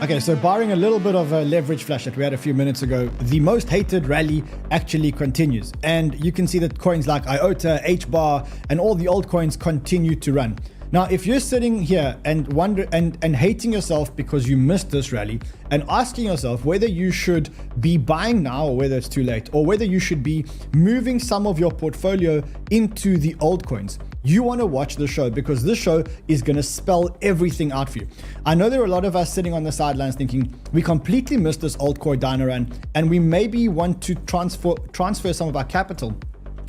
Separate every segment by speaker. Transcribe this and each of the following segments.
Speaker 1: Okay, so barring a little bit of a leverage flash that we had a few minutes ago, the most hated rally actually continues. And you can see that coins like IOTA, 𝗙𝗥𝗡𝗡, and all the altcoins continue to run. Now, if you're sitting here and wonder and hating yourself because you missed this rally and asking yourself whether you should be buying now or whether it's too late, or whether you should be moving some of your portfolio into the altcoins, you want to watch the show, because this show is going to spell everything out for you. I know there are a lot of us sitting on the sidelines thinking we completely missed this altcoin Dino run, and we maybe want to transfer some of our capital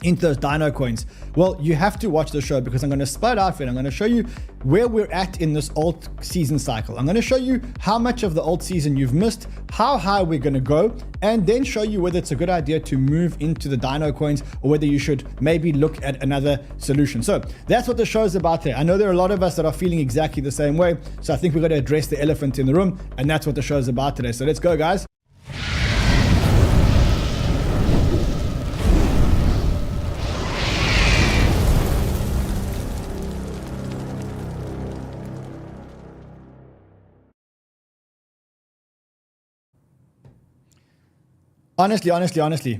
Speaker 1: into those Dino coins. Well, you have to watch the show, because I'm going to spell it out for you. I'm going to show you where we're at in this alt season cycle. I'm going to show you how much of the alt season you've missed, how high we're going to go, and then show you whether it's a good idea to move into the Dino coins or whether you should maybe look at another solution. So that's what the show is about there. I know there are a lot of us that are feeling exactly the same way. So I think we're going to address the elephant in the room, and that's what the show is about today. So let's go, guys. Honestly,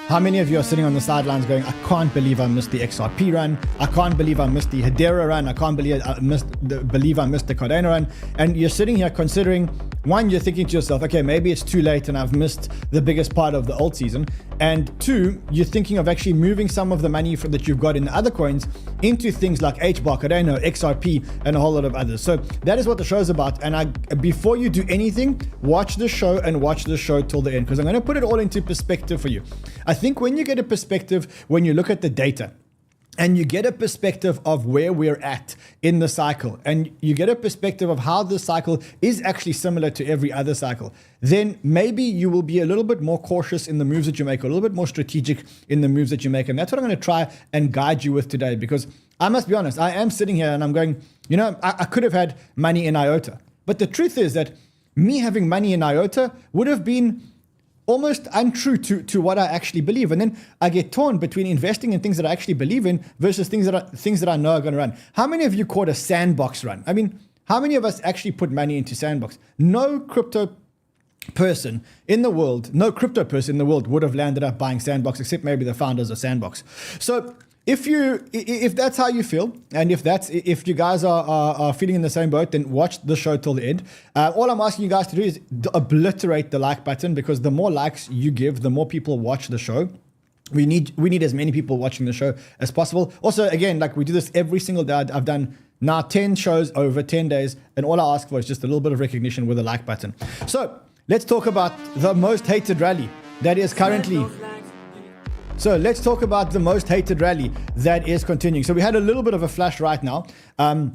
Speaker 1: how many of you are sitting on the sidelines going, I can't believe I missed the XRP run, I can't believe I missed the 𝗕𝗬𝗕𝗏 run, I can't believe I missed the 𝗙𝗥𝗢𝗡𝗏 run, and you're sitting here considering, one, you're thinking to yourself, okay, maybe it's too late and I've missed the biggest part of the alt season, and two, you're thinking of actually moving some of the money that you've got in the other coins into things like 𝗙𝗥𝗢𝗡𝗏, XRP, and a whole lot of others. So that is what the show is about. And before you do anything, watch the show and watch the show till the end, because I'm going to put it all into perspective for you. I think when you get a perspective, when you look at the data, and you get a perspective of where we're at in the cycle, and you get a perspective of how this cycle is actually similar to every other cycle, then maybe you will be a little bit more cautious in the moves that you make, a little bit more strategic in the moves that you make. And that's what I'm going to try and guide you with today, because I must be honest, I am sitting here and I'm going, you know, I could have had money in IOTA. But the truth is that me having money in IOTA would have been almost untrue to what I actually believe. And then I get torn between investing in things that I actually believe in versus things that I know are going to run. How many of you caught a sandbox run? I mean, how many of us actually put money into sandbox? No crypto person in the world would have landed up buying sandbox, except maybe the founders of sandbox. So if that's how you feel, and if you guys are feeling in the same boat, then watch the show till the end. All I'm asking you guys to do is obliterate the like button, because the more likes you give, the more people watch the show. We need as many people watching the show as possible. Also, again, like we do this every single day. I've done now 10 shows over 10 days, and all I ask for is just a little bit of recognition with a like button. So let's talk about the most hated rally that is currently. So let's talk about the most hated rally that is continuing. So we had a little bit of a flash right now. I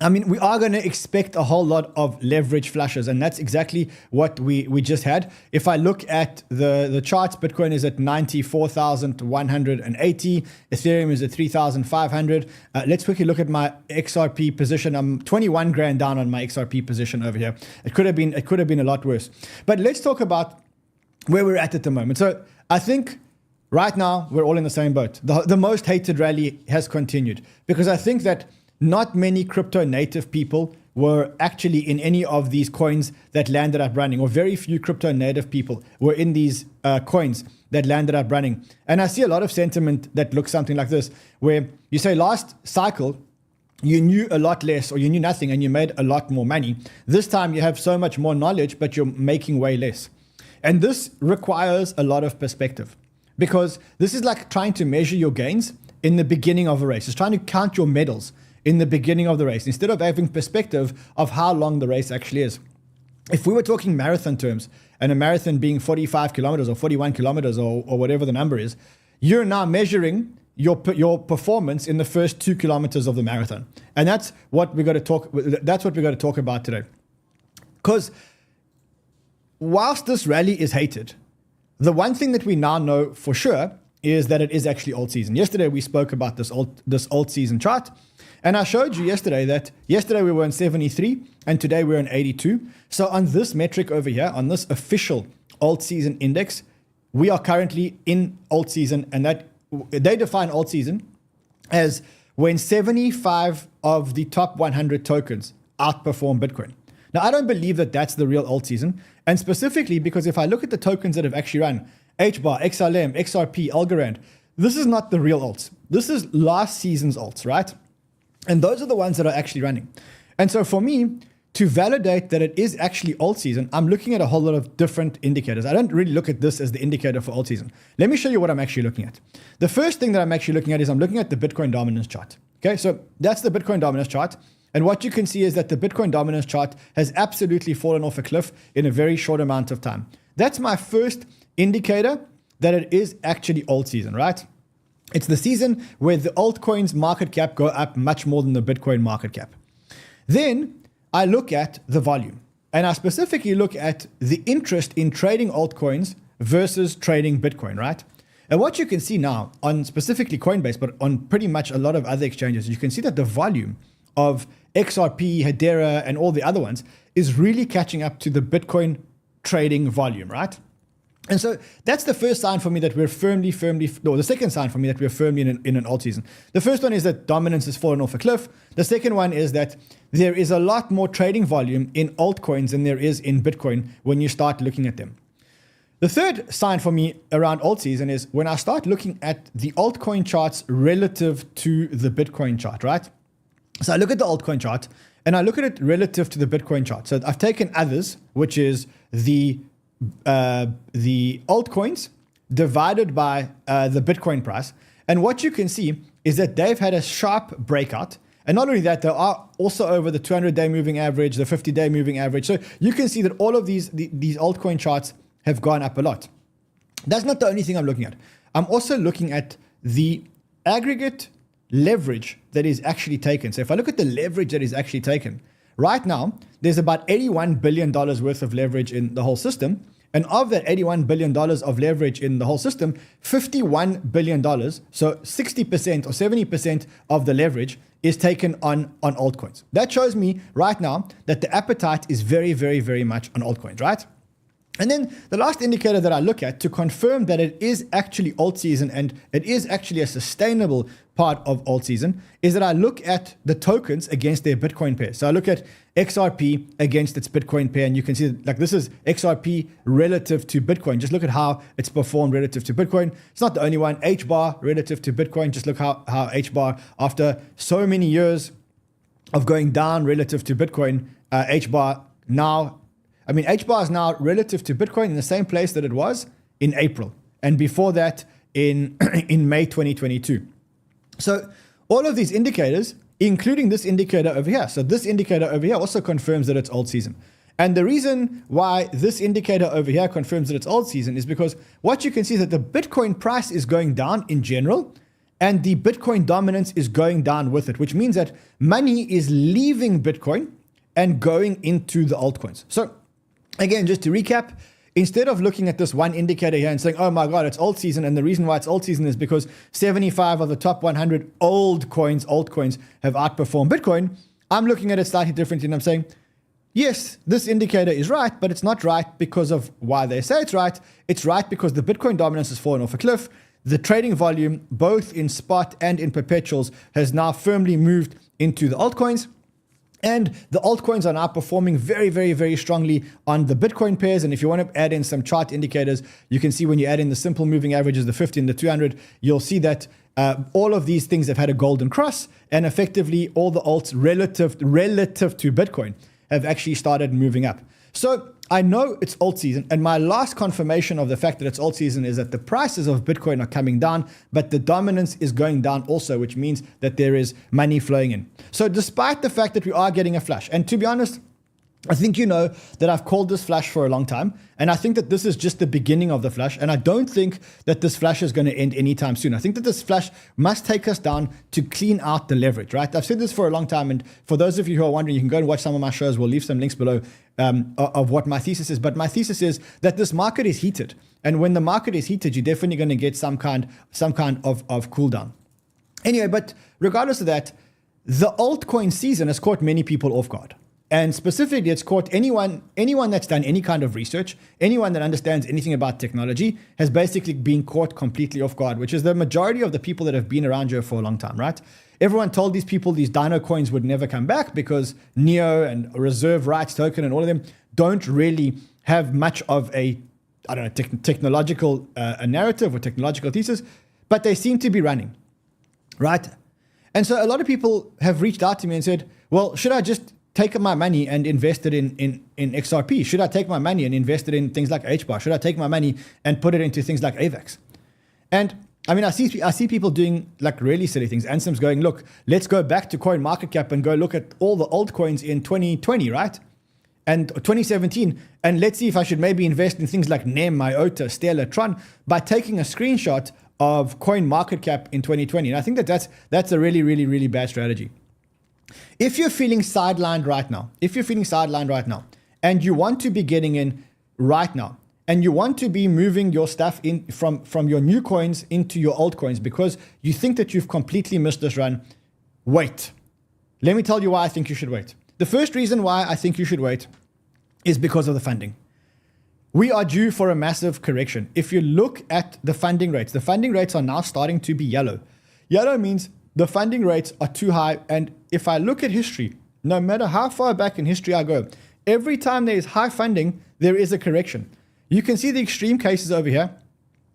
Speaker 1: mean, we are going to expect a whole lot of leverage flashes, and that's exactly what we just had. If I look at the charts, Bitcoin is at 94,180. Ethereum is at 3,500. Let's quickly look at my XRP position. I'm 21 grand down on my XRP position over here. It could have been a lot worse. But let's talk about where we're at the moment. So I think right now, we're all in the same boat. The most hated rally has continued, because I think that not many crypto native people were actually in any of these coins that landed up running, or very few crypto native people were in these coins that landed up running. And I see a lot of sentiment that looks something like this, where you say last cycle, you knew a lot less, or you knew nothing and you made a lot more money. This time you have so much more knowledge, but you're making way less. And this requires a lot of perspective, because this is like trying to measure your gains in the beginning of a race. It's trying to count your medals in the beginning of the race, instead of having perspective of how long the race actually is. If we were talking marathon terms, and a marathon being 45 kilometers or 41 kilometers or whatever the number is, you're now measuring your performance in the first 2 kilometers of the marathon. And that's what we're going to talk about today. Because whilst this rally is hated, the one thing that we now know for sure is that it is actually alt season. Yesterday we spoke about this alt season chart, and I showed you yesterday that yesterday we were in 73 and today we're in 82. So on this metric over here, on this official alt season index, we are currently in alt season, and that they define alt season as when 75 of the top 100 tokens outperform Bitcoin. Now, I don't believe that that's the real alt season. And specifically because if I look at the tokens that have actually run, 𝗙𝗥𝗢𝗡𝗥𝗢𝗡, 𝗥𝗙𝗡, 𝗥𝗢𝗡, 𝗙𝗥𝗢𝗡, this is not the real alts. This is last season's alts, right? And those are the ones that are actually running. And so for me, to validate that it is actually alt season, I'm looking at a whole lot of different indicators. I don't really look at this as the indicator for alt season. Let me show you what I'm actually looking at. The first thing that I'm actually looking at is I'm looking at the Bitcoin dominance chart. Okay, so that's the Bitcoin dominance chart. And what you can see is that the Bitcoin dominance chart has absolutely fallen off a cliff in a very short amount of time. That's my first indicator that it is actually alt season, right? It's the season where the altcoins market cap go up much more than the Bitcoin market cap. Then I look at the volume, and I specifically look at the interest in trading altcoins versus trading Bitcoin, right? And what you can see now on specifically Coinbase, but on pretty much a lot of other exchanges, you can see that the volume of XRP, Hedera, and all the other ones is really catching up to the Bitcoin trading volume, right? And so that's the first sign for me that we're the second sign for me that we're firmly in an alt season. The first one is that dominance has fallen off a cliff. The second one is that there is a lot more trading volume in altcoins than there is in Bitcoin when you start looking at them. The third sign for me around alt season is when I start looking at the altcoin charts relative to the Bitcoin chart, right? So I look at the altcoin chart and I look at it relative to the Bitcoin chart. So I've taken others, which is the altcoins divided by the Bitcoin price. And what you can see is that they've had a sharp breakout. And not only that, they are also over the 200-day moving average, the 50-day moving average. So you can see that all of these altcoin charts have gone up a lot. That's not the only thing I'm looking at. I'm also looking at the aggregate leverage that is actually taken. So if I look at the leverage that is actually taken, right now, there's about $81 billion worth of leverage in the whole system. And of that $81 billion of leverage in the whole system, $51 billion, so 60% or 70% of the leverage is taken on altcoins. That shows me right now that the appetite is very, very, very much on altcoins, right? And then the last indicator that I look at to confirm that it is actually alt season and it is actually a sustainable part of alt season is that I look at the tokens against their Bitcoin pair. So I look at XRP against its Bitcoin pair, and you can see like this is XRP relative to Bitcoin. Just look at how it's performed relative to Bitcoin. It's not the only one. 𝗙𝗥𝗢𝗡 relative to Bitcoin. Just look how 𝗙𝗥𝗢, after so many years of going down relative to Bitcoin, 𝗙𝗥𝗢 is now relative to Bitcoin in the same place that it was in April, and before that in May 2022. So all of these indicators, including this indicator over here. So this indicator over here also confirms that it's alt season. And the reason why this indicator over here confirms that it's alt season is because what you can see is that the Bitcoin price is going down in general, and the Bitcoin dominance is going down with it, which means that money is leaving Bitcoin and going into the altcoins. So again, just to recap, instead of looking at this one indicator here and saying, oh my God, it's alt season, and the reason why it's alt season is because 75 of the top 100 altcoins have outperformed Bitcoin, I'm looking at it slightly differently, and I'm saying, yes, this indicator is right, but it's not right because of why they say it's right. It's right because the Bitcoin dominance has fallen off a cliff. The trading volume, both in spot and in perpetuals, has now firmly moved into the altcoins. And the altcoins are now performing very, very, very strongly on the Bitcoin pairs. And if you want to add in some chart indicators, you can see when you add in the simple moving averages, the 50 and the 200, you'll see that all of these things have had a golden cross, and effectively all the alts relative to Bitcoin have actually started moving up. So I know it's alt season, and my last confirmation of the fact that it's alt season is that the prices of Bitcoin are coming down, but the dominance is going down also, which means that there is money flowing in. So despite the fact that we are getting a flash, and to be honest, I think you know that I've called this flash for a long time, and I think that this is just the beginning of the flash, and I don't think that this flash is going to end anytime soon. I think that this flash must take us down to clean out the leverage, right? I've said this for a long time, and for those of you who are wondering, you can go and watch some of my shows. We'll leave some links below of what my thesis is, but my thesis is that this market is heated, and when the market is heated, you're definitely going to get some kind of cool down. Anyway, but regardless of that, the altcoin season has caught many people off guard. And specifically, it's caught anyone that's done any kind of research, anyone that understands anything about technology has basically been caught completely off guard, which is the majority of the people that have been around here for a long time, right? Everyone told these people these Dino coins would never come back because Neo and Reserve Rights Token and all of them don't really have much of a, I don't know, technological a narrative or technological thesis, but they seem to be running, right? And so a lot of people have reached out to me and said, well, should I just take my money and invest it in XRP? Should I take my money and invest it in things like HBAR? Should I take my money and put it into things like AVAX? And I mean, I see people doing like really silly things. Ansem's going, look, let's go back to CoinMarketCap and go look at all the altcoins in 2020, right? And 2017, and let's see if I should maybe invest in things like NEM, 𝗙𝗢𝗙𝗏, 𝗙𝗓𝗓, Tron, by taking a screenshot of CoinMarketCap in 2020. And I think that's a really, really, really bad strategy. If you're feeling sidelined right now, and you want to be getting in right now, and you want to be moving your stuff in from your new coins into your altcoins because you think that you've completely missed this run, wait. Let me tell you why I think you should wait. The first reason why I think you should wait is because of the funding. We are due for a massive correction. If you look at the funding rates are now starting to be yellow. Yellow means the funding rates are too high. And if I look at history, no matter how far back in history I go, every time there is high funding, there is a correction. You can see the extreme cases over here.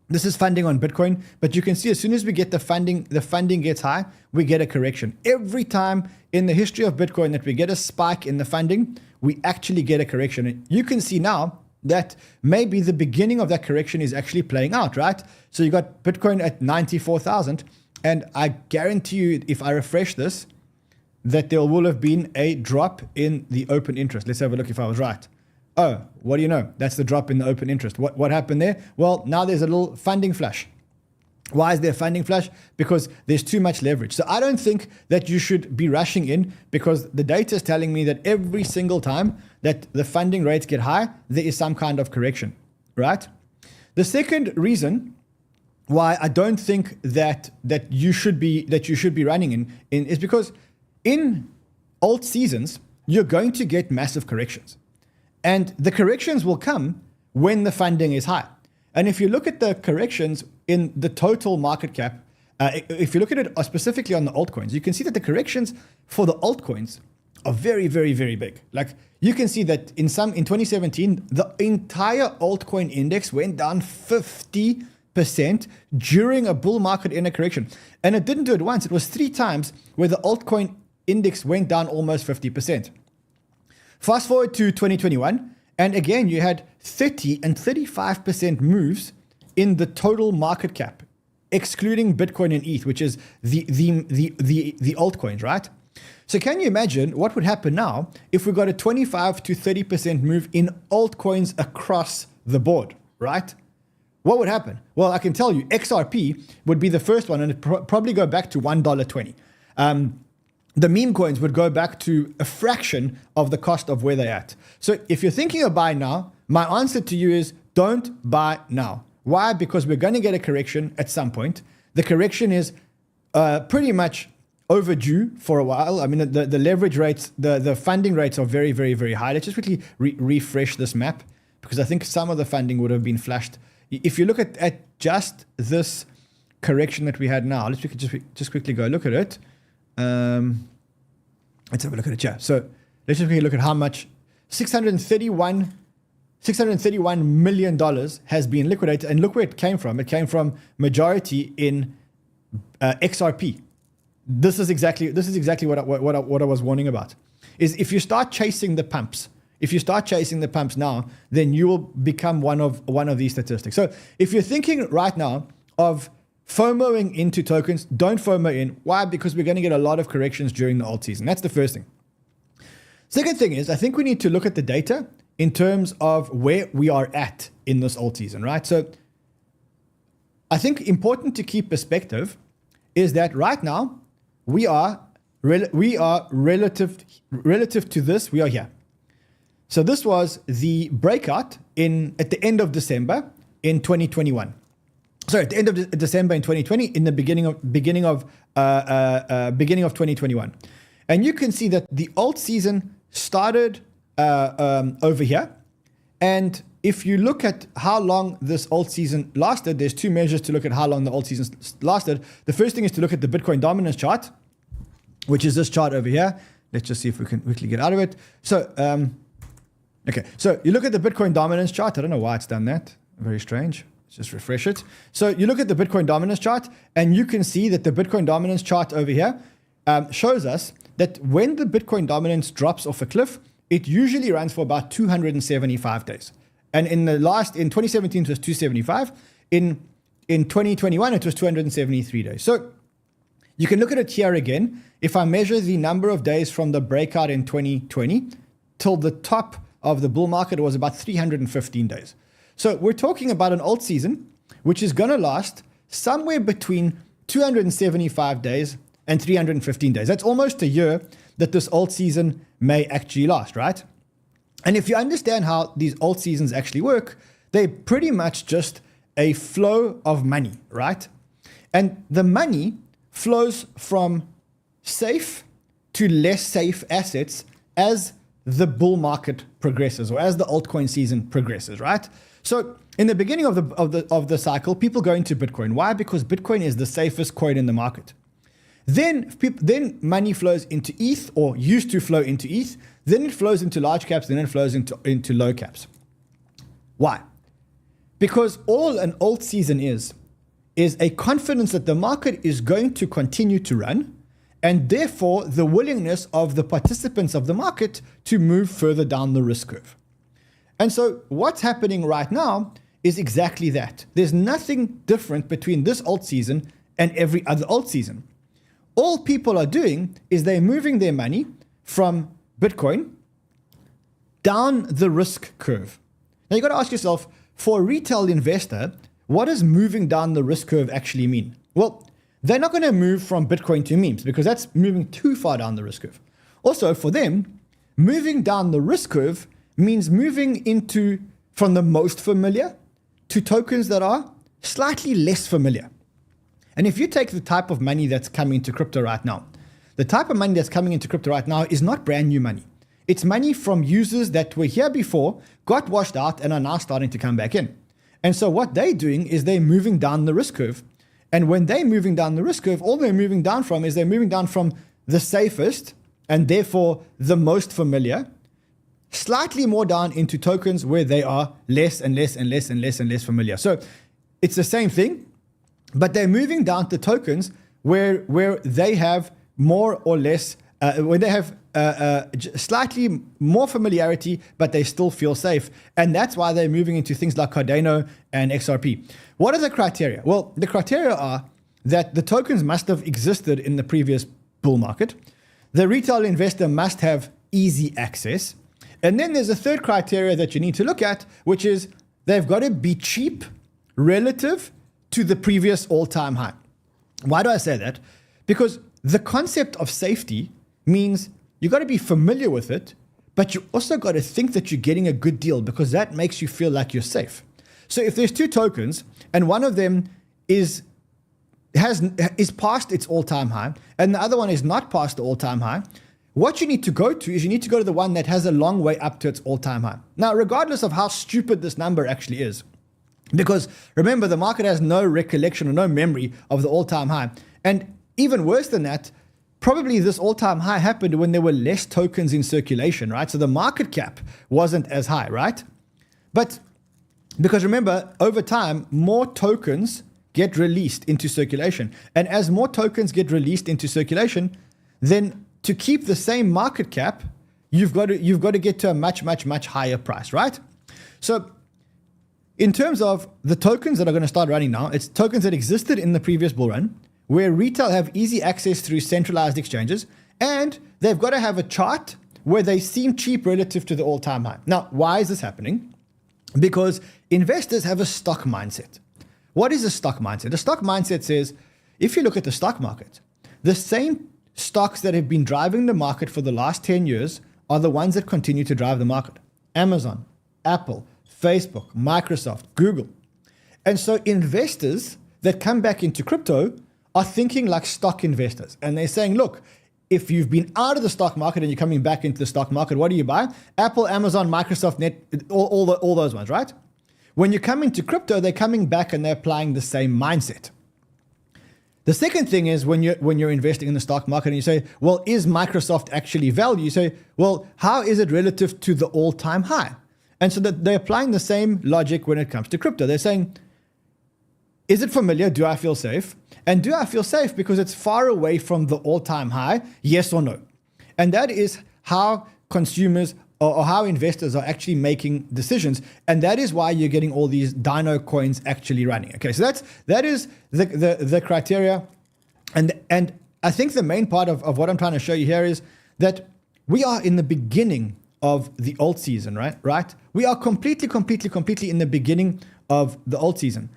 Speaker 1: This is funding on Bitcoin, but you can see as soon as we get the funding gets high, we get a correction. Every time in the history of Bitcoin that we get a spike in the funding, we actually get a correction. And you can see now that maybe the beginning of that correction is actually playing out, right? So you got Bitcoin at 94,000. And I guarantee you, if I refresh this, that there will have been a drop in the open interest. Let's have a look if I was right. Oh, what do you know? That's the drop in the open interest. What happened there? Well, now there's a little funding flush. Why is there funding flush? Because there's too much leverage. So I don't think that you should be rushing in because the data is telling me that every single time that the funding rates get high, there is some kind of correction, right? The second reason why I don't think that you should be running in is because in alt seasons, you're going to get massive corrections. And the corrections will come when the funding is high. And if you look at the corrections in the total market cap, if you look at it specifically on the altcoins, you can see that the corrections for the altcoins are very, very, very big. Like you can see that in 2017, the entire altcoin index went down 50% during a bull market in a correction. And it didn't do it once. It was 3 times where the altcoin index went down almost 50%. Fast forward to 2021, and again, you had 30 and 35% moves in the total market cap, excluding Bitcoin and ETH, which is the altcoins, right? So can you imagine what would happen now if we got a 25 to 30% move in altcoins across the board, right? What would happen? Well, I can tell you, XRP would be the first one, and it'd probably go back to $1.20. The meme coins would go back to a fraction of the cost of where they're at. So if you're thinking of buying now, my answer to you is don't buy now. Why? Because we're going to get a correction at some point. The correction is pretty much overdue for a while. I mean, the leverage rates, the funding rates are very, very, very high. Let's just quickly refresh this map because I think some of the funding would have been flashed. If you look at just this correction that we had now, let's just quickly go look at it. Let's have a look at it here. So let's just quickly look at how much $631 million has been liquidated, and look where it came from. It came from majority in XRP. This is exactly what I was warning about. Is if you start chasing the pumps, now, then you will become one of these statistics. So if you're thinking right now of FOMOing into tokens, don't FOMO in. Why? Because we're going to get a lot of corrections during the alt season. That's the first thing. Second thing is, I think we need to look at the data in terms of where we are at in this alt season, right? So I think important to keep perspective is that right now we are relative to this, we are here. So this was the breakout at the end of December in 2021. Sorry, at the end of December in 2020, in the beginning of 2021, and you can see that the alt season started over here. And if you look at how long this alt season lasted, there's two measures to look at how long the alt season lasted. The first thing is to look at the Bitcoin dominance chart, which is this chart over here. Let's just see if we can quickly get out of it. So, okay, so you look at the Bitcoin dominance chart. I don't know why it's done that. Very strange. Let's just refresh it. So you look at the Bitcoin dominance chart, and you can see that the Bitcoin dominance chart over here shows us that when the Bitcoin dominance drops off a cliff, it usually runs for about 275 days. And in 2017, it was 275. In 2021, it was 273 days. So you can look at it here again. If I measure the number of days from the breakout in 2020 till the top of the bull market, it was about 315 days. So we're talking about an alt season, which is going to last somewhere between 275 days and 315 days. That's almost a year that this alt season may actually last, right? And if you understand how these alt seasons actually work, they're pretty much just a flow of money, right? And the money flows from safe to less safe assets as the bull market progresses, or as the altcoin season progresses, right? So in the beginning of the cycle, people go into Bitcoin. Why? Because Bitcoin is the safest coin in the market. Then money flows into ETH, or used to flow into ETH. Then it flows into large caps, then it flows into low caps. Why? Because all an alt season is a confidence that the market is going to continue to run, and therefore the willingness of the participants of the market to move further down the risk curve. And so what's happening right now is exactly that. There's nothing different between this alt season and every other alt season. All people are doing is they're moving their money from Bitcoin down the risk curve. Now you got to ask yourself, for a retail investor, what does moving down the risk curve actually mean? Well, they're not going to move from Bitcoin to memes, because that's moving too far down the risk curve. Also, for them, moving down the risk curve means moving from the most familiar to tokens that are slightly less familiar. And if you take the type of money that's coming into crypto right now, the type of money that's coming into crypto right now is not brand new money. It's money from users that were here before, got washed out, and are now starting to come back in. And so what they're doing is they're moving down the risk curve. And when they're moving down the risk curve, all they're moving down from is they're moving down from the safest, and therefore the most familiar, slightly more down into tokens where they are less and less and less and less and less familiar. So it's the same thing, but they're moving down to tokens where they have more or less, where they have slightly more familiarity, but they still feel safe. And that's why they're moving into things like Cardano and XRP. What are the criteria? Well, the criteria are that the tokens must have existed in the previous bull market. The retail investor must have easy access. And then there's a third criteria that you need to look at, which is they've got to be cheap relative to the previous all-time high. Why do I say that? Because the concept of safety means you got to be familiar with it, but you also got to think that you're getting a good deal, because that makes you feel like you're safe. So if there's two tokens and one of them is past its all-time high and the other one is not past the all-time high, what you need to go to is you need to go to the one that has a long way up to its all-time high. Now, regardless of how stupid this number actually is, because remember, the market has no recollection or no memory of the all-time high. And even worse than that, probably this all-time high happened when there were less tokens in circulation, right? So the market cap wasn't as high, right? But because remember, over time, more tokens get released into circulation. And as more tokens get released into circulation, then to keep the same market cap, you've got to get to a much, much, much higher price, right? So in terms of the tokens that are going to start running now, it's tokens that existed in the previous bull run, where retail have easy access through centralized exchanges, and they've got to have a chart where they seem cheap relative to the all-time high. Now, why is this happening? Because investors have a stock mindset. What is a stock mindset? A stock mindset says, if you look at the stock market, the same stocks that have been driving the market for the last 10 years are the ones that continue to drive the market. Amazon, Apple, Facebook, Microsoft, Google. And so investors that come back into crypto are thinking like stock investors. And they're saying, look, if you've been out of the stock market and you're coming back into the stock market, what do you buy? Apple, Amazon, Microsoft, all those ones, right? When you come into crypto, they're coming back and they're applying the same mindset. The second thing is when you're investing in the stock market and you say, well, is Microsoft actually value? You say, well, how is it relative to the all-time high? And so that they're applying the same logic when it comes to crypto. They're saying, is it familiar? Do I feel safe? And do I feel safe because it's far away from the all-time high? Yes or no? And that is how consumers or how investors are actually making decisions. And that is why you're getting all these Dino coins actually running. Okay, so that is the criteria. And I think the main part of what I'm trying to show you here is that we are in the beginning of the alt season, right? We are completely in the beginning of the alt season.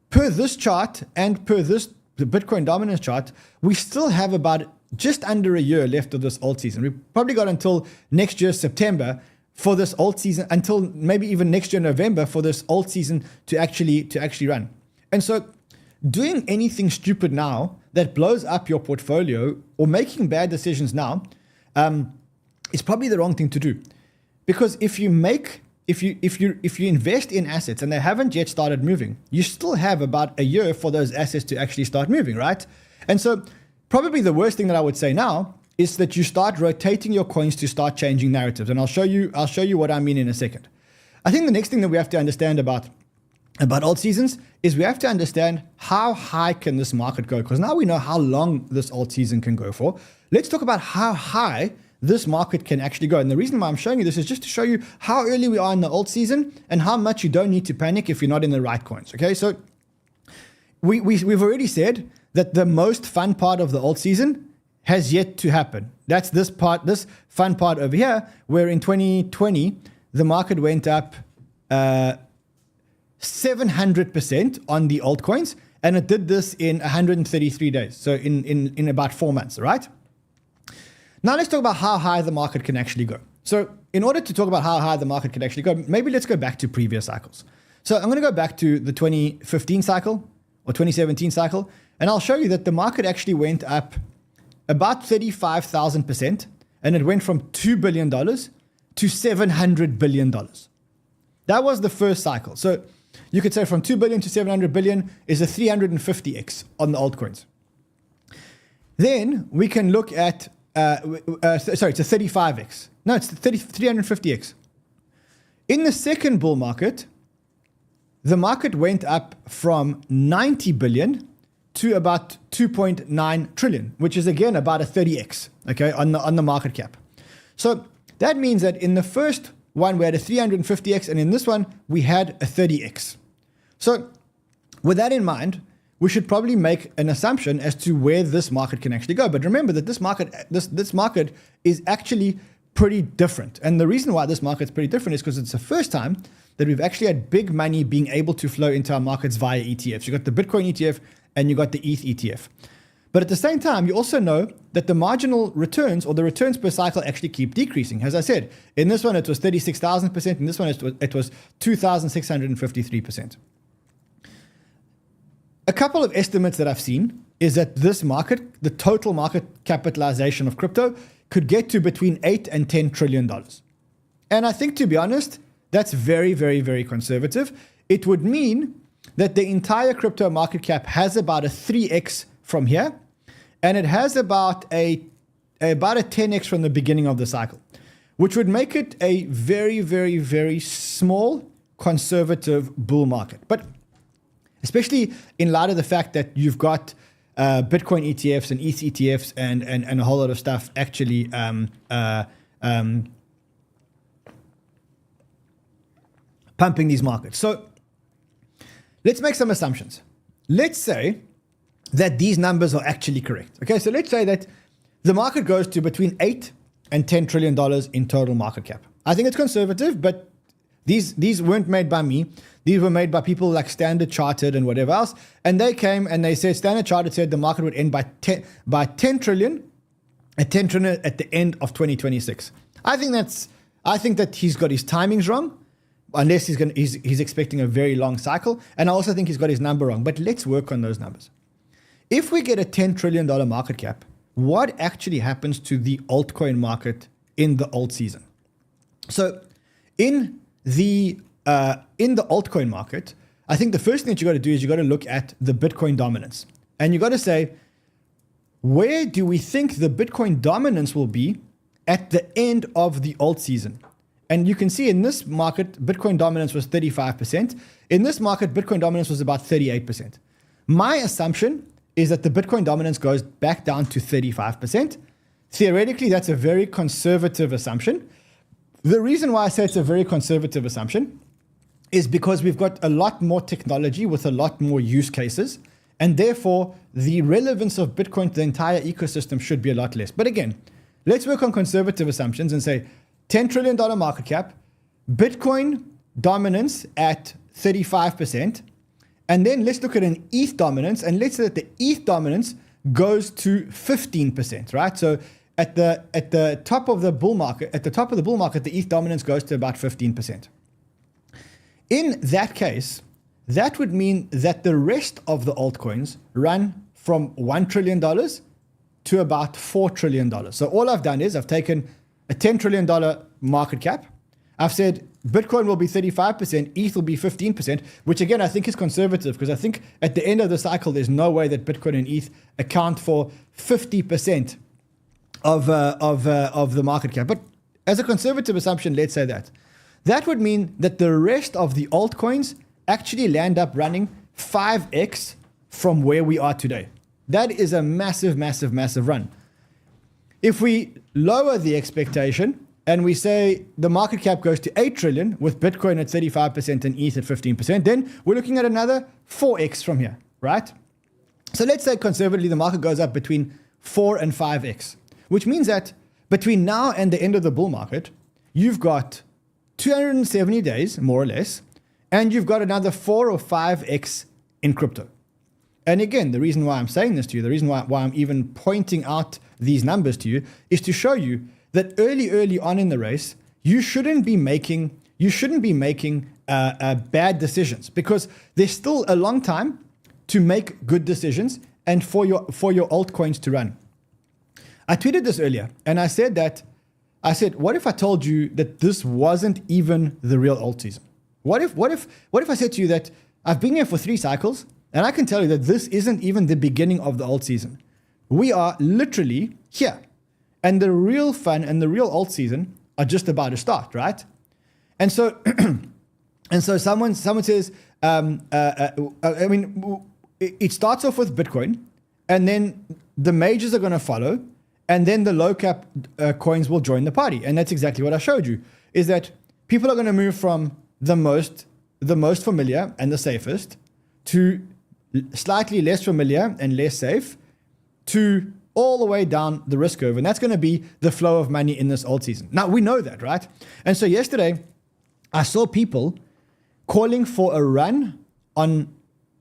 Speaker 1: Per this chart and per the Bitcoin dominance chart, we still have about just under a year left of this alt season. We've probably got until next year, September, for this alt season, until maybe even next year, November, for this alt season to actually run. And so doing anything stupid now that blows up your portfolio or making bad decisions now is probably the wrong thing to do. Because if you invest in assets and they haven't yet started moving, you still have about a year for those assets to actually start moving, right? And so probably the worst thing that I would say now is that you start rotating your coins to start changing narratives. And I'll show you what I mean in a second. I think the next thing that we have to understand about alt seasons is we have to understand how high can this market go? Because now we know how long this alt season can go for. Let's talk about how high this market can actually go. And the reason why I'm showing you this is just to show you how early we are in the alt season and how much you don't need to panic if you're not in the right coins. Okay, so we've already said that the most fun part of the alt season has yet to happen. That's this fun part over here, where in 2020, the market went up 700% on the altcoins, and it did this in 133 days. So in about 4 months, right? Now let's talk about how high the market can actually go. So in order to talk about how high the market can actually go, maybe let's go back to previous cycles. So I'm going to go back to the 2015 cycle or 2017 cycle, and I'll show you that the market actually went up about 35,000%, and it went from $2 billion to $700 billion. That was the first cycle. So you could say from 2 billion to 700 billion is a 350x on the altcoins. Then we can look at, it's a 35x. No, it's 350x. In the second bull market, the market went up from 90 billion to about 2.9 trillion, which is again about a 30x, okay, on the market cap. So that means that in the first one we had a 350x, and in this one we had a 30x. So with that in mind, we should probably make an assumption as to where this market can actually go. But remember that this market is actually pretty different. And the reason why this market's pretty different is because it's the first time that we've actually had big money being able to flow into our markets via ETFs. You got the Bitcoin ETF and you got the ETH ETF. But at the same time, you also know that the marginal returns or the returns per cycle actually keep decreasing. As I said, in this one, it was 36,000%. In this one, it was 2,653%. A couple of estimates that I've seen is that this market, the total market capitalization of crypto, could get to between $8 and $10 trillion. And I think, to be honest, that's very, very, very conservative. It would mean that the entire crypto market cap has about a 3x from here, and it has about a 10x from the beginning of the cycle, which would make it a very, very, very small conservative bull market. But especially in light of the fact that you've got Bitcoin ETFs and ETH ETFs and a whole lot of stuff actually pumping these markets. So let's make some assumptions. Let's say that these numbers are actually correct. Okay, so let's say that the market goes to between $8 and $10 trillion in total market cap. I think it's conservative, but these weren't made by me. These were made by people like Standard Chartered and whatever else. And they came and they said, Standard Chartered said the market would end by 10 trillion at the end of 2026. I think that he's got his timings wrong, unless he's expecting a very long cycle. And I also think he's got his number wrong. But let's work on those numbers. If we get a $10 trillion market cap what actually happens to the altcoin market in the alt season. So in the altcoin market, I think the first thing that you got to do is you got to look at the Bitcoin dominance. And you got to say, where do we think the Bitcoin dominance will be at the end of the alt season? And you can see in this market, Bitcoin dominance was 35%. In this market, Bitcoin dominance was about 38%. My assumption is that the Bitcoin dominance goes back down to 35%. Theoretically, that's a very conservative assumption. The reason why I say it's a very conservative assumption is because we've got a lot more technology with a lot more use cases, and therefore the relevance of Bitcoin to the entire ecosystem should be a lot less. But again, let's work on conservative assumptions and say $10 trillion market cap, Bitcoin dominance at 35%, and then let's look at an ETH dominance, and let's say that the ETH dominance goes to 15%, right? So at the top of the bull market, the ETH dominance goes to about 15%. In that case, that would mean that the rest of the altcoins run from $1 trillion to about $4 trillion. So all I've done is I've taken a $10 trillion market cap. I've said Bitcoin will be 35%, ETH will be 15%, which again, I think is conservative because I think at the end of the cycle, there's no way that Bitcoin and ETH account for 50% of the market cap. But as a conservative assumption, let's say that. That would mean that the rest of the altcoins actually land up running 5x from where we are today. That is a massive, massive, massive run. If we lower the expectation and we say the market cap goes to 8 trillion with Bitcoin at 35% and ETH at 15%, then we're looking at another 4x from here, right? So let's say conservatively the market goes up between 4 and 5x, which means that between now and the end of the bull market, you've got 270 days, more or less, and you've got another 4 or 5x in crypto. And again, the reason why I'm saying this to you, the reason why I'm even pointing out these numbers to you is to show you that early on in the race, you shouldn't be making bad decisions because there's still a long time to make good decisions and for your altcoins to run. I tweeted this earlier and I said, what if I told you that this wasn't even the real alt season? What if I said to you that I've been here for 3 cycles and I can tell you that this isn't even the beginning of the alt season. We are literally here. And the real fun and the real alt season are just about to start, right? And so, someone says, it starts off with Bitcoin, and then the majors are going to follow, and then the low cap coins will join the party. And that's exactly what I showed you, is that people are going to move from the most familiar and the safest to slightly less familiar and less safe to all the way down the risk curve. And that's going to be the flow of money in this alt season. Now, we know that, right? And so yesterday, I saw people calling for a run on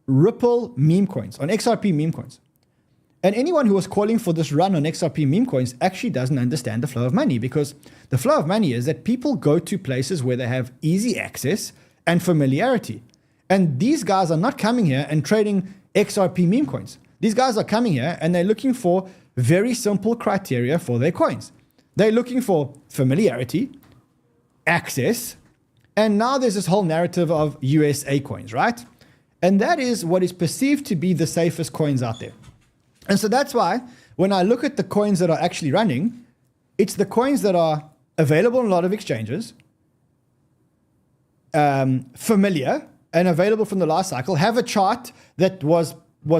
Speaker 1: Ripple meme coins, on XRP meme coins. And anyone who was calling for this run on XRP meme coins actually doesn't understand the flow of money, because the flow of money is that people go to places where they have easy access and familiarity. And these guys are not coming here and trading XRP meme coins. These guys are coming here and they're looking for very simple criteria for their coins. They're looking for familiarity, access, and now there's this whole narrative of USA coins, right? And that is what is perceived to be the safest coins out there. And so that's why when I look at the coins that are actually running, it's the coins that are available on a lot of exchanges, familiar and available from the last cycle, have a chart that was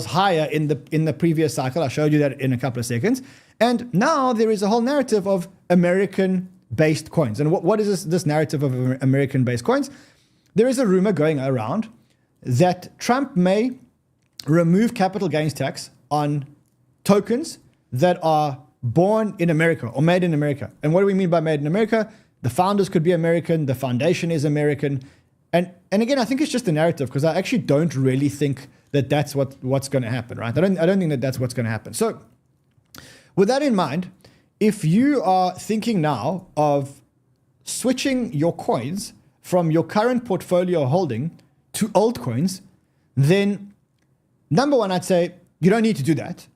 Speaker 1: higher in the previous cycle. I'll show you that in a couple of seconds. And now there is a whole narrative of American-based coins. And what is this narrative of American-based coins? There is a rumor going around that Trump may remove capital gains tax on tokens that are born in America or made in America. And what do we mean by made in America? The founders could be American, the foundation is American. And again, I think it's just a narrative, because I actually don't really think that that's what's going to happen, right? I don't think that that's what's going to happen. So with that in mind, if you are thinking now of switching your coins from your current portfolio holding to altcoins, then number one, I'd say you don't need to do that.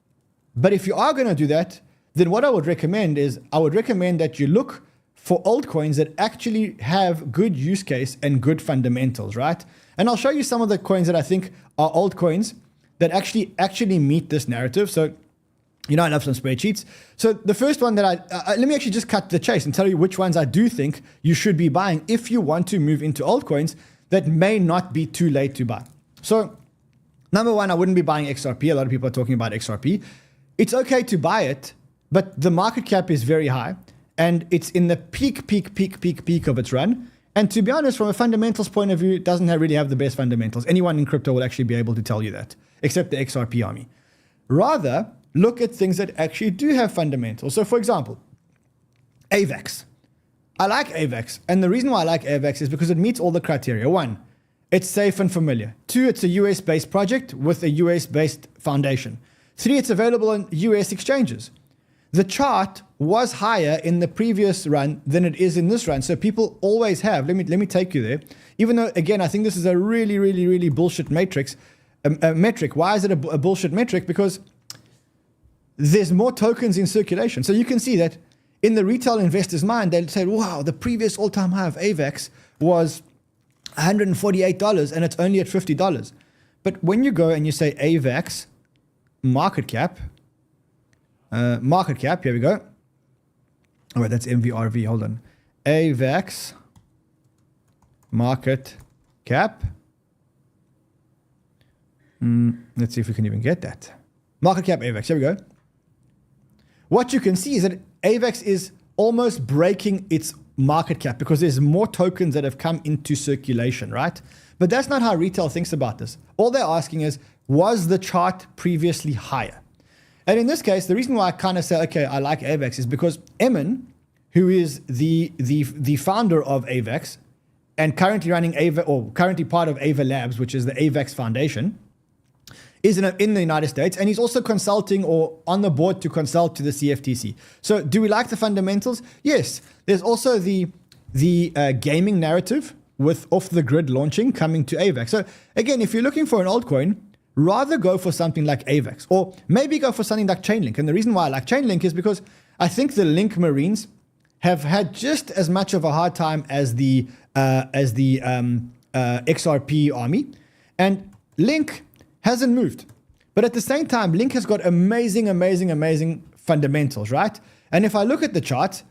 Speaker 1: But if you are going to do that, then what I would recommend is that you look for altcoins that actually have good use case and good fundamentals, right? And I'll show you some of the coins that I think are altcoins that actually meet this narrative. So, you know, I love some spreadsheets. So the first one that let me actually just cut the chase and tell you which ones I do think you should be buying if you want to move into altcoins that may not be too late to buy. So number one, I wouldn't be buying XRP. A lot of people are talking about XRP. It's okay to buy it, but the market cap is very high and it's in the peak of its run. And to be honest, from a fundamentals point of view, it doesn't really have the best fundamentals. Anyone in crypto will actually be able to tell you that, except the XRP army. Rather, look at things that actually do have fundamentals. So for example, AVAX. I like AVAX. And the reason why I like AVAX is because it meets all the criteria. One, it's safe and familiar. Two, it's a US-based project with a US-based foundation. Three, it's available on US exchanges. The chart was higher in the previous run than it is in this run. So people always have. Let me take you there. Even though, again, I think this is a really bullshit metric. Why is it a bullshit metric? Because there's more tokens in circulation. So you can see that in the retail investor's mind, they'll say, wow, the previous all-time high of AVAX was $148 and it's only at $50. But when you go and you say AVAX market cap, here we go. Oh, wait, that's MVRV, hold on. AVAX market cap. Let's see if we can even get that. Market cap AVAX, here we go. What you can see is that AVAX is almost breaking its market cap because there's more tokens that have come into circulation, right? But that's not how retail thinks about this. All they're asking is, was the chart previously higher? And in this case, the reason why I kind of say, okay, I like AVAX is because Emin, who is the founder of AVAX and currently running currently part of Ava Labs, which is the AVAX Foundation, is in the United States, and he's also consulting or on the board to consult to the CFTC. So do we like the fundamentals? Yes. There's also the gaming narrative with off-the-grid launching coming to AVAX. So again, if you're looking for an altcoin, rather go for something like AVAX, or maybe go for something like Chainlink. And the reason why I like Chainlink is because I think the Link Marines have had just as much of a hard time as the XRP army, and Link hasn't moved. But at the same time, Link has got amazing fundamentals, right? And if I look at the chart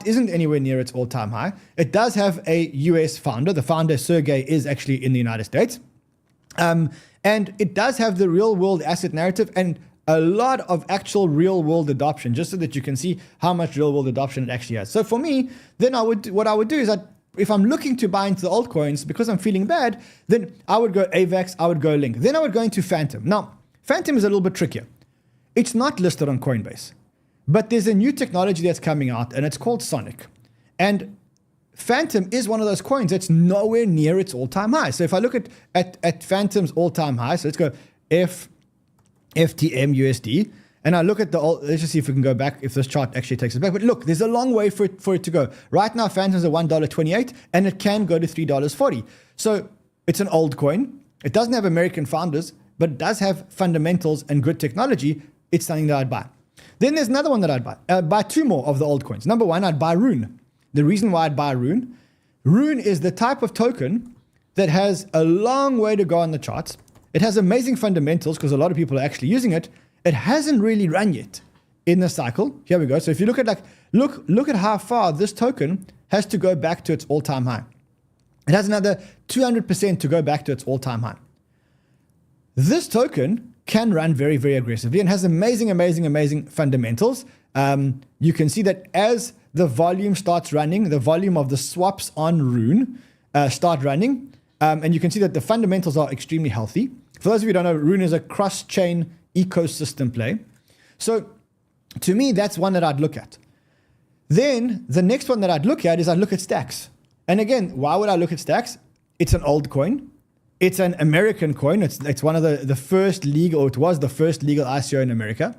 Speaker 1: isn't anywhere near its all-time high. It does have a US founder. The founder, 𝗙𝗥𝗢𝗡, is actually in the United States. And it does have the real-world asset narrative and a lot of actual real-world adoption, just so that you can see how much real-world adoption it actually has. So for me, then what I would do is if I'm looking to buy into the altcoins because I'm feeling bad, then I would go AVAX, I would go Link. Then I would go into Phantom. Now, Phantom is a little bit trickier. It's not listed on Coinbase, but there's a new technology that's coming out and it's called Sonic. And Phantom is one of those coins that's nowhere near its all-time high. So if I look at Phantom's all-time high, so let's go FTM USD, and I look at let's just see if we can go back, if this chart actually takes us back. But look, there's a long way for it to go. Right now, Phantom's at $1.28, and it can go to $3.40. So it's an old coin. It doesn't have American founders, but it does have fundamentals and good technology. It's something that I'd buy. Then there's another one that I'd buy. I'd buy two more of the old coins. Number one, I'd buy Rune. The reason why I'd buy Rune is the type of token that has a long way to go on the charts. It has amazing fundamentals because a lot of people are actually using it. It hasn't really run yet in the cycle. Here we go. So if you look at look at how far this token has to go back to its all-time high. It has another 200% to go back to its all-time high. This token can run very aggressively and has amazing fundamentals. You can see that as the volume starts running, the volume of the swaps on Rune start running, and you can see that the fundamentals are extremely healthy. For those of you who don't know, Rune is a cross-chain ecosystem play. So to me, that's one that I'd look at. Then the next one that I'd look at is I'd look at Stacks. And again, why would I look at Stacks? It's an old coin. It's an American coin. It's one of the first legal, or it was the first legal ICO in America.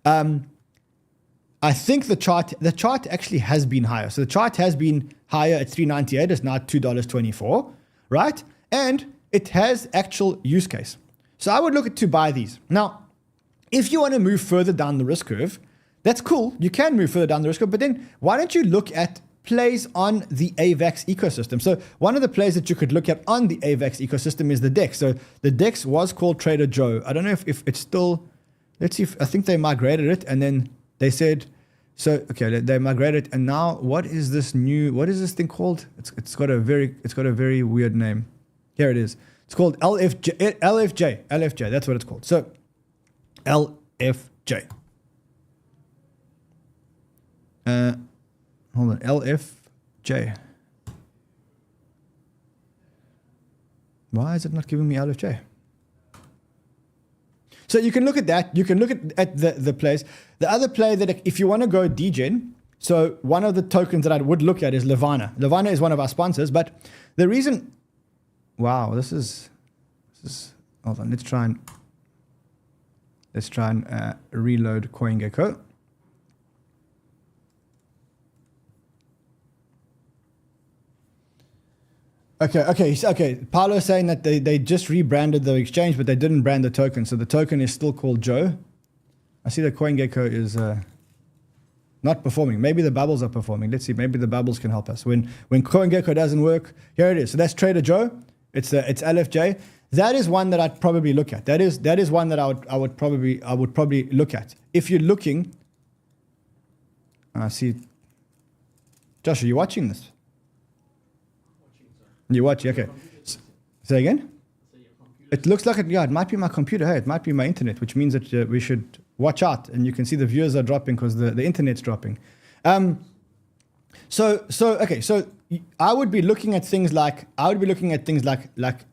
Speaker 1: I think the chart actually has been higher. So the chart has been higher at $3.98. It's now $2.24, right? And it has actual use case. So I would look to buy these. Now, if you want to move further down the risk curve, That's cool. You can move further down the risk curve, but then why don't you look at plays on the AVAX ecosystem? So one of the plays that you could look at on the AVAX ecosystem is the DEX. So the DEX was called Trader Joe. I don't know if it's still, let's see, I think they migrated it and then they said, so, okay, they migrated it, and now what is this thing called? It's got a very weird name. Here it is. It's called LFJ, that's what it's called. So LFJ. Hold on, LFJ. Why is it not giving me LFJ? So you can look at that. You can look at the plays. The other play that if you want to go degen, so one of the tokens that I would look at is Levana. Levana is one of our sponsors, but the reason, wow, this is, hold on, let's try and reload CoinGecko. Okay. Paolo is saying that they just rebranded the exchange, but they didn't brand the token. So the token is still called Joe. I see that CoinGecko is not performing. Maybe the bubbles are performing. Let's see. Maybe the bubbles can help us. When CoinGecko doesn't work, here it is. So that's Trader Joe. It's LFJ. That is one that I'd probably look at. That is one that I would probably look at. If you're looking, I see. Josh, are you watching this? You watch, okay. Say again? It looks like it might be my computer. Hey, it might be my internet, which means that we should watch out. And you can see the viewers are dropping because the internet's dropping. So I would be looking at things like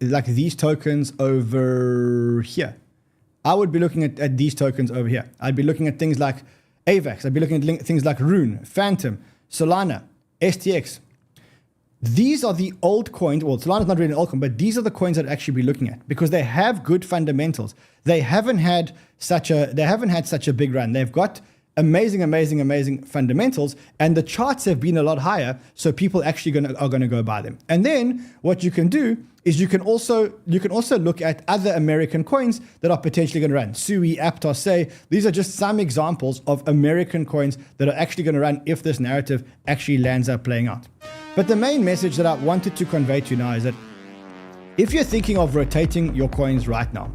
Speaker 1: these tokens over here. I would be looking at these tokens over here. I'd be looking at things like AVAX. I'd be looking at things like Rune, Phantom, Solana, STX. These are the old coins. Well, Solana is not really an altcoin, but these are the coins that I'd actually be looking at because they have good fundamentals. They haven't had such a big run. They've got amazing fundamentals, and the charts have been a lot higher, so people actually are going to go buy them. And then what you can do is you can also look at other American coins that are potentially going to run. 𝗬, 𝗦𝗢𝗡. These are just some examples of American coins that are actually going to run if this narrative actually lands up playing out. But the main message that I wanted to convey to you now is that if you're thinking of rotating your coins right now,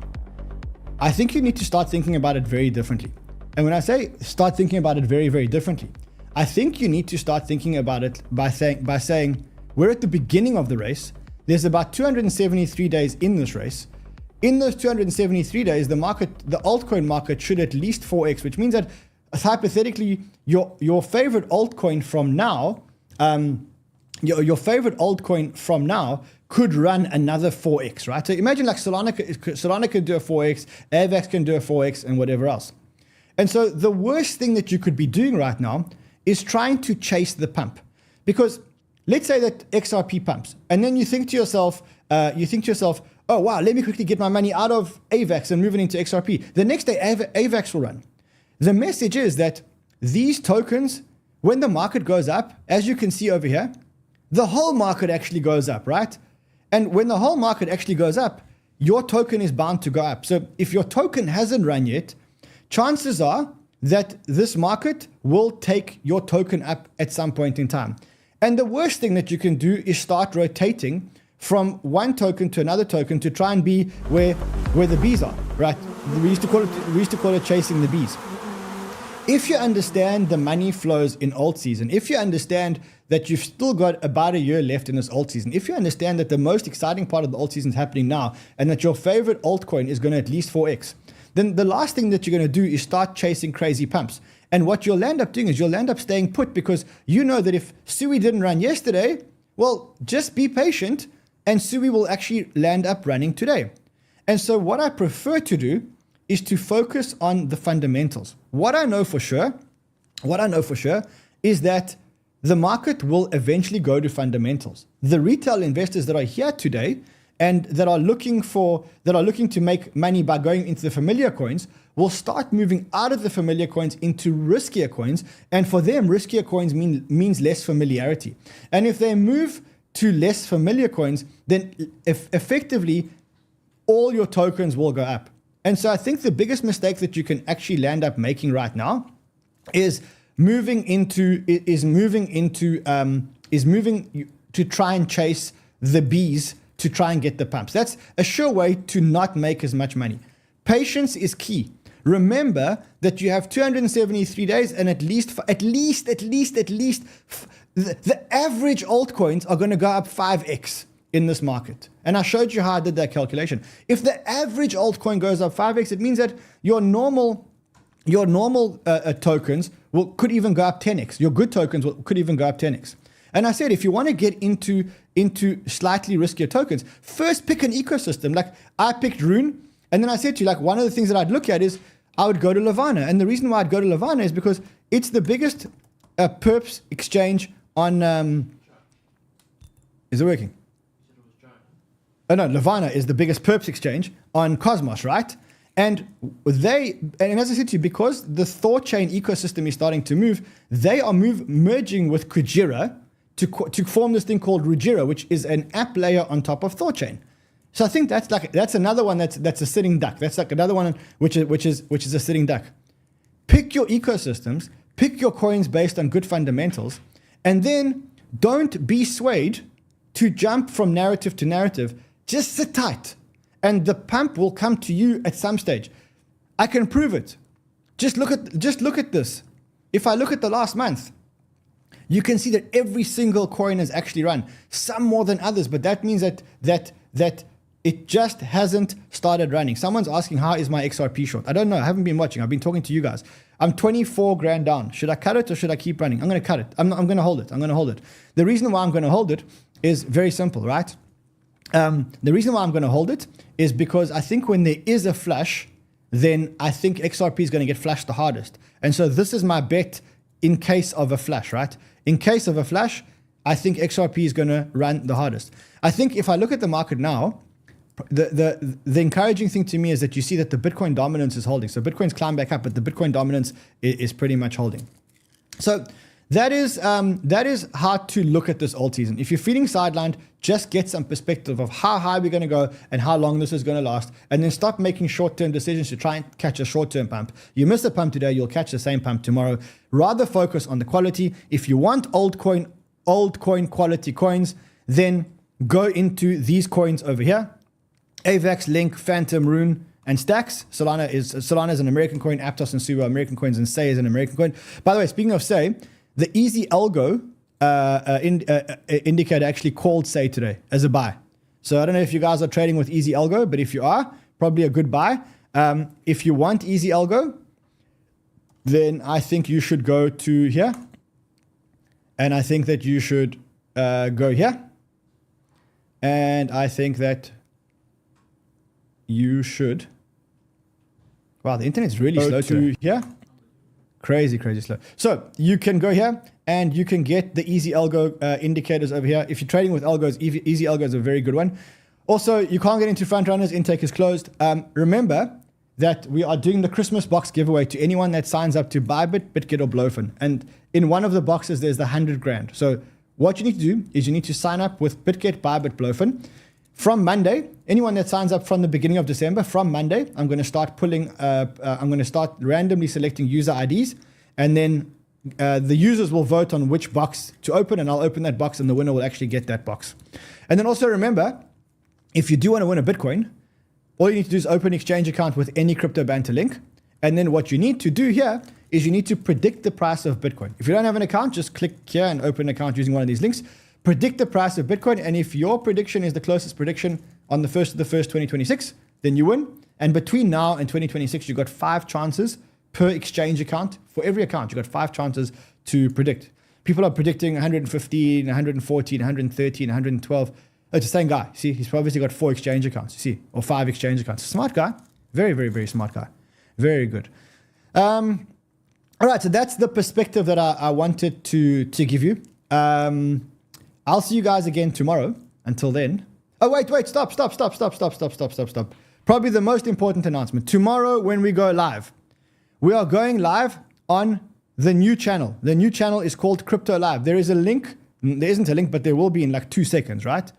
Speaker 1: I think you need to start thinking about it very differently. And when I say start thinking about it very, very differently, I think you need to start thinking about it by saying we're at the beginning of the race. There's about 273 days in this race. In those 273 days, the altcoin market should at least 4x, which means that hypothetically your favorite altcoin from now, your favorite altcoin from now could run another 4x, right? So imagine like Solana could do a 4x, AVAX can do a 4x, and whatever else. And so the worst thing that you could be doing right now is trying to chase the pump. Because let's say that XRP pumps, and then you think to yourself, oh wow, let me quickly get my money out of AVAX and move it into XRP. The next day, AVAX will run. The message is that these tokens, when the market goes up, as you can see over here, the whole market actually goes up, right? And when the whole market actually goes up, your token is bound to go up. So if your token hasn't run yet, chances are that this market will take your token up at some point in time. And the worst thing that you can do is start rotating from one token to another token to try and be where the bees are, right? We used to call it chasing the bees. If you understand the money flows in Altseason, if you understand that you've still got about a year left in this Altseason, if you understand that the most exciting part of the Altseason is happening now, and that your favorite altcoin is going to at least 4x, then the last thing that you're going to do is start chasing crazy pumps. And what you'll end up doing is you'll end up staying put because you know that if 𝗬 didn't run yesterday, well, just be patient and 𝗬 will actually land up running today. And so what I prefer to do is to focus on the fundamentals. What I know for sure is that the market will eventually go to fundamentals. The retail investors that are here today and that are looking to make money by going into the familiar coins will start moving out of the familiar coins into riskier coins. And for them, riskier coins means less familiarity. And if they move to less familiar coins, then effectively all your tokens will go up. And so I think the biggest mistake that you can actually land up making right now is moving to try and chase the bees to try and get the pumps. That's a sure way to not make as much money. Patience is key. Remember that you have 273 days, and at least the average altcoins are going to go up 5x in this market. And I showed you how I did that calculation. If the average altcoin goes up 5x, it means that your normal tokens could even go up 10x. Your good tokens could even go up 10x. And I said, if you want to get into slightly riskier tokens, first pick an ecosystem. Like I picked Rune, and then I said to you, like one of the things that I'd look at is I would go to Lavana. And the reason why I'd go to Lavana is because it's the biggest perps exchange on... is it working? Oh no, Lavana is the biggest perps exchange on Cosmos, right? And as I said to you, because the Thor chain ecosystem is starting to move, they are merging with Kujira to form this thing called Rujira, which is an app layer on top of Thor chain. So I think that's another one that's a sitting duck. That's like another one which is a sitting duck. Pick your ecosystems, pick your coins based on good fundamentals, and then don't be swayed to jump from narrative to narrative. Just sit tight, and the pump will come to you at some stage. I can prove it. Just look at this. If I look at the last month, you can see that every single coin has actually run. Some more than others, but that means that it just hasn't started running. Someone's asking, how is my XRP short? I don't know. I haven't been watching. I've been talking to you guys. I'm 24 grand down. Should I cut it or should I keep running? I'm going to cut it. I'm going to hold it. I'm going to hold it. The reason why I'm going to hold it is very simple, right? The reason why I'm going to hold it is because I think when there is a flush, then I think XRP is going to get flushed the hardest. And so this is my bet in case of a flush, right? In case of a flush, I think XRP is going to run the hardest. I think if I look at the market now, the encouraging thing to me is that you see that the Bitcoin dominance is holding. So Bitcoin's climbed back up, but the Bitcoin dominance is pretty much holding. So that is how to look at this alt season. If you're feeling sidelined, just get some perspective of how high we're going to go and how long this is going to last, and then stop making short-term decisions to try and catch a short-term pump. You miss a pump today, you'll catch the same pump tomorrow. Rather focus on the quality. If you want old coin quality coins, then go into these coins over here. AVAX, Link, Phantom, Rune, and Stacks. Solana is an American coin. Aptos and 𝗬𝗢 are American coins, and 𝗓 is an American coin. By the way, speaking of 𝗓, the 𝗓𝗥𝗢𝗙𝗡𝗥 indicator actually called 𝗓 today as a buy. So I don't know if you guys are trading with 𝗓𝗥𝗢𝗡𝗥, but if you are, probably a good buy. If you want 𝗓𝗥𝗢𝗡𝗥, then I think you should go to here. And I think that you should go here. And I think that you should... Wow, the internet's really slow to here. Crazy slow. So you can go here and you can get the 𝗓𝗥𝗢𝗡𝗥 indicators over here. If you're trading with algos, 𝗓𝗥𝗢𝗡𝗥 is a very good one. Also, you can't get into front runners. Intake is closed. Remember that we are doing the Christmas box giveaway to anyone that signs up to Bybit, BitGet, or Blowfin. And in one of the boxes, there's the 100 grand. So what you need to do is you need to sign up with BitGet, Bybit, Blowfin. From Monday, anyone that signs up from the beginning of December, from Monday, I'm going to start I'm going to start randomly selecting user IDs, and then the users will vote on which box to open, and I'll open that box, and the winner will actually get that box. And then also remember, if you do want to win a Bitcoin, all you need to do is open an exchange account with any crypto banter link. And then what you need to do here is you need to predict the price of Bitcoin. If you don't have an account, just click here and open an account using one of these links. Predict the price of Bitcoin, and if your prediction is the closest prediction on the 1st of the 1st, 2026, then you win. And between now and 2026, you've got 5 chances per exchange account. For every account, you've got 5 chances to predict. People are predicting 115, 114, 113, 112. It's the same guy. See, he's obviously got 4 exchange accounts, you see, or 5 exchange accounts. Smart guy. Very, very, very smart guy. Very good. All right, so that's the perspective that I wanted to give you. I'll see you guys again tomorrow. Until then. Oh, wait, stop. Probably the most important announcement. Tomorrow when we go live, we are going live on the new channel. The new channel is called Crypto Live. There is a link. There isn't a link, but there will be in like 2 seconds, right?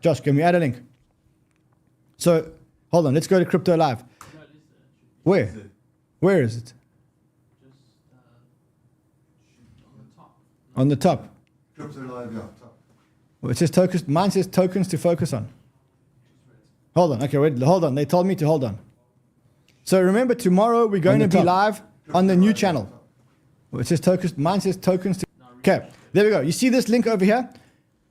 Speaker 1: Josh, can we add a link? So, hold on. Let's go to Crypto Live. Where? Where is it? On the top.
Speaker 2: Crypto Live, yeah. Top.
Speaker 1: Well, it says tokens. Mine says tokens to focus on. Hold on. Okay, wait. Hold on. They told me to hold on. So remember, tomorrow we're going to be live on the new channel. Well, it says tokens. Mine says tokens to. Okay, there we go. You see this link over here?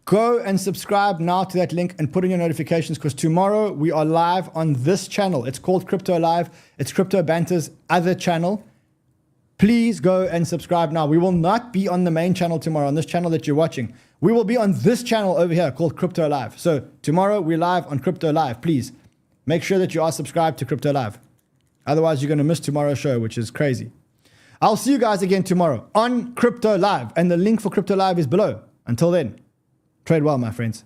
Speaker 1: Go and subscribe now to that link and put in your notifications, because tomorrow we are live on this channel. It's called Crypto Live. It's 𝗙𝗢𝗙𝗡𝗧's other channel. Please go and subscribe now. We will not be on the main channel tomorrow, on this channel that you're watching. We will be on this channel over here called Crypto Live. So tomorrow we're live on Crypto Live. Please make sure that you are subscribed to Crypto Live. Otherwise, you're going to miss tomorrow's show, which is crazy. I'll see you guys again tomorrow on Crypto Live. And the link for Crypto Live is below. Until then, trade well, my friends.